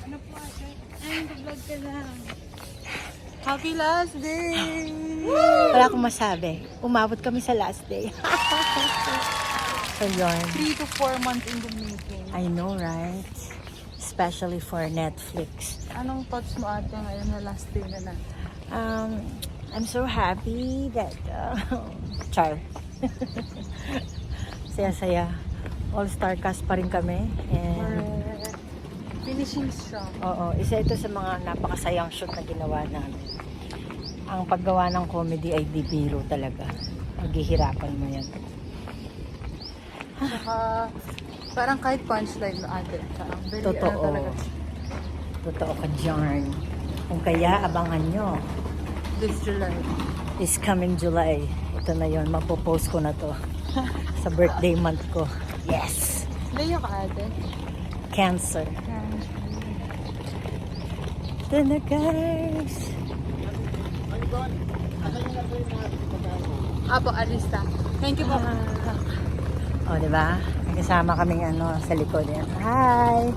Ano po ate? Ay, nag-vlog ka lang. Happy last day! Wala akong masabi. Umabot kami sa last day. So yun. 3 to 4 months in the making. I know, right? Especially for Netflix. Anong thoughts mo ate ngayon na last day na na? I'm so happy that Char. Saya-saya. All-star cast pa rin kami. And Finishing strong. oo, isa ito sa mga napakasayang shoot na ginawa namin. Ang paggawa ng comedy ay di biro talaga. Maghihirapan mo yan. Saka, parang kahit punchline na ate. Parang very Totoo. talaga. Totoo ka dyan. Kung kaya, abangan nyo. This July. This coming July. Ito na yon, mapopost ko na to. Sa birthday month ko. Yes! Leo ka ate? Cancer. Ito na guys. Apo, alista. Thank you po. O, diba? May kasama kaming ano sa likod yan. Hi!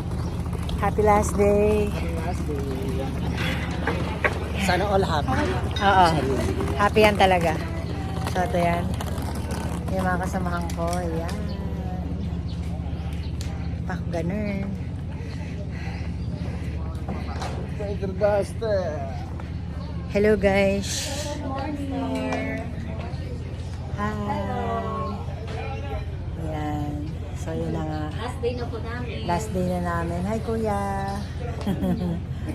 Happy last day. Last day. Sana all happy. Oo. Happy yan talaga. So, ito yan. Yung mga kasamahan ko. Yan. Pak, ganun. Tiger Buster. Hello guys. Hi. Yan. So, yun na nga. Last day na po namin. Last day na namin. Hi, kuya.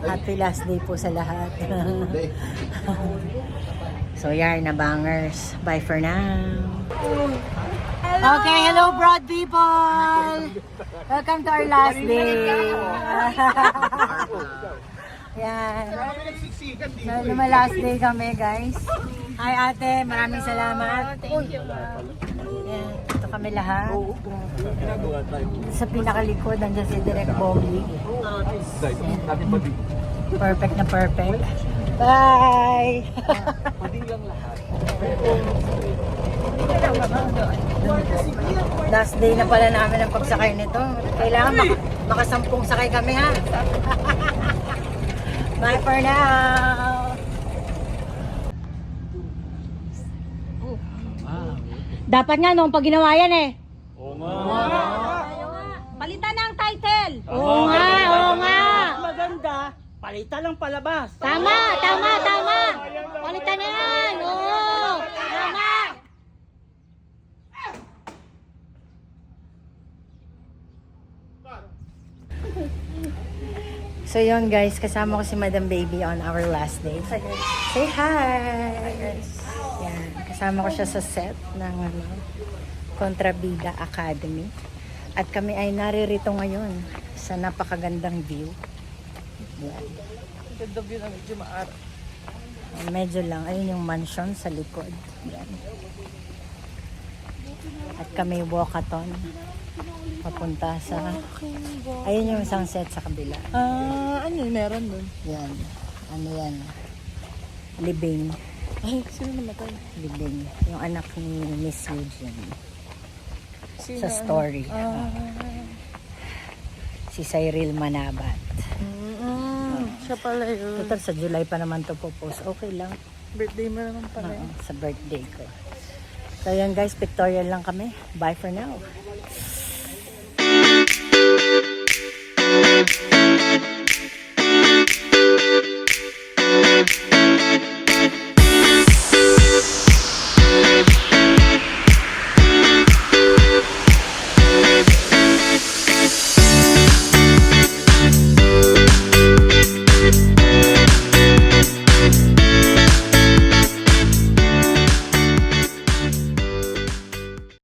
Happy last day po sa lahat. So, yan na bangers. Bye for now. Okay, hello broad people. Welcome to our last day. Yan. So, last day kami, guys. Hi, ate. Maraming salamat. Thank you, ma'am. Yan. Ito kami lahat. Sa pinakalikod, nandiyan si Direk Bobby. Perfect na perfect. Bye! Last day na pala namin ang pagsakay nito. Kailangan makasampung sakay kami, ha? Bye for now! Dapat nga nung pag ginawa yan eh. Oo nga. Palitan na ang title. Oo nga, oo nga. Maganda. Palitan lang palabas. Tama, tama, tama. Palitan na yan. Oo, tama. So yun guys, kasama ko si Madam Baby on our last day. Say hi! Yan, kasama ko siya sa set ng Kontrabida Academy. At kami ay naririto ngayon sa napakagandang view. Yan. Ganda view na medyo maaraw. Medyo lang, ayun yung mansion sa likod. Yan. At kami walkathon papunta sa ayun yung isang set sa kabila. Ano yung meron nun? Yan. Ano yan? Libing. Ay, sino namatay? Libing. Yung anak ni Miss Eugene. Sino, Sa story. Si Cyril Manabat. Siya pala yun. Total sa July pa naman to post. Okay lang. Birthday mo naman pala yun. Sa birthday ko. So yan guys, pictorial lang kami. Bye for now.